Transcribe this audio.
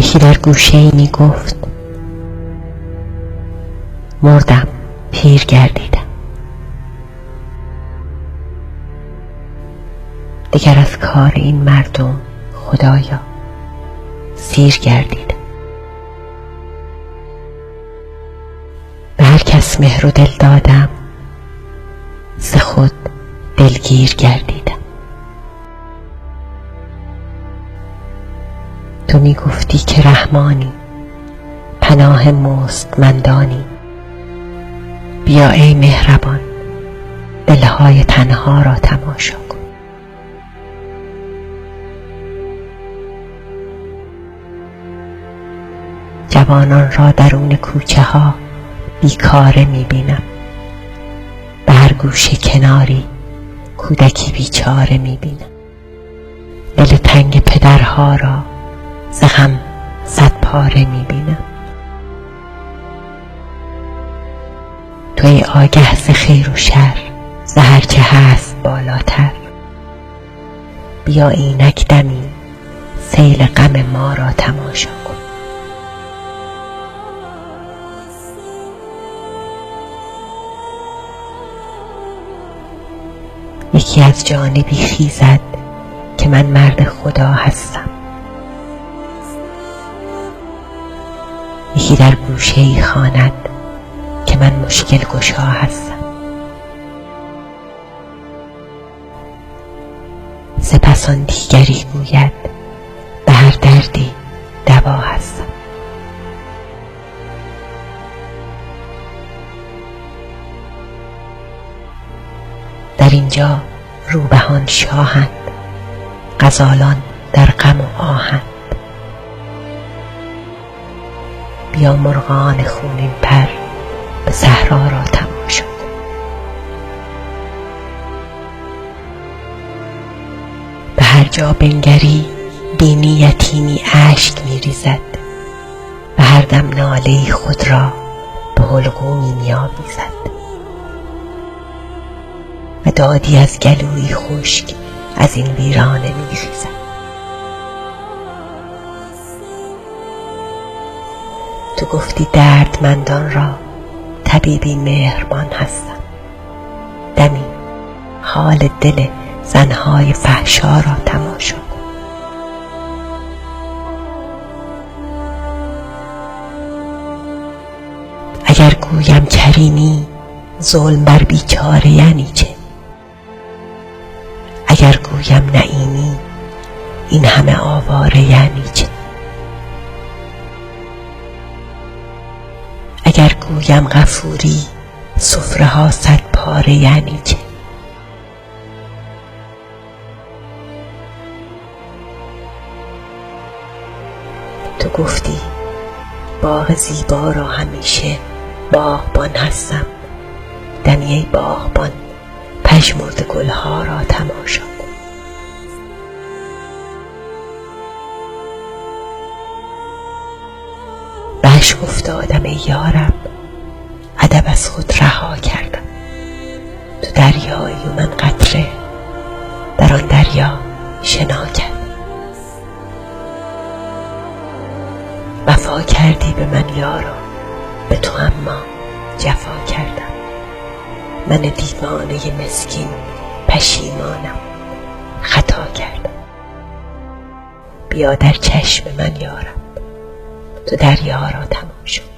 یکی در گوشه‌ای می گفت مردم، پیر گردیدم. دیگر از کار این مردم خدایا سیر گردیدم. به هر کس مهر و دل دادم، ز خود دلگیر گردیدم. تو می گفتی که رحمانی، پناه مستمندانی. بیا ای مهربان، دلهای تنها را تماشا کن. جوانان را درون کوچه ها بیکاره می بینم. به هر گوشه کناری کودکی بیچاره می بینم. دل تنگ پدرها را ز غم صد پاره می بینم. تو ای آگه ز خیر و شر، ز هر چه هست بالاتر. بیا اینک دمی سیل غم ما را تماشا کن. یکی از جانبی خیزد که من مرد خدا هستم. یکی در گوشه‌ای خواند که من مشکل گشا هستم. سپس آن دیگری گوید به هر دردی دوا هستم. در اینجا روبهان شاهند، غزالان در غم و آهند. بیا مرغان خونین پر، به صحرا را تماشا کن. به هر جا بنگری بینی یتیمی اشک می ریزد. به هر دم ناله‌ای خود را به حلقومی می آویزد. و دادی از گلویی خشک از این ویرانه می خیزد. تو گفتی دردمندان را طبیبی مهربان هستم. دمی حال دل زنهای فحشا را تماشا کن. اگر گویم کریمی، ظلم بر بیچاره یعنی چه؟ اگر گویم نعیمی، این همه آواره یعنی چه؟ اگر گویم غفوری، سفره ها صد پاره یعنی چه؟ تو گفتی باغ زیبا را همیشه باغبان هستم. دمی ای باغبان، پژمرده گلها را تماشا کن. به اشک افتادم ای یارب، ادب از خود رها کردم. تو دریایی و من قطره، در آن دریا شنا کردم. وفا کردی به من یارا، به تو اما جفا کردم. من دیوانه مسکین پشیمانم، خطا کردم. بیا در چشم من یارب، تو دریا را تماشا کن.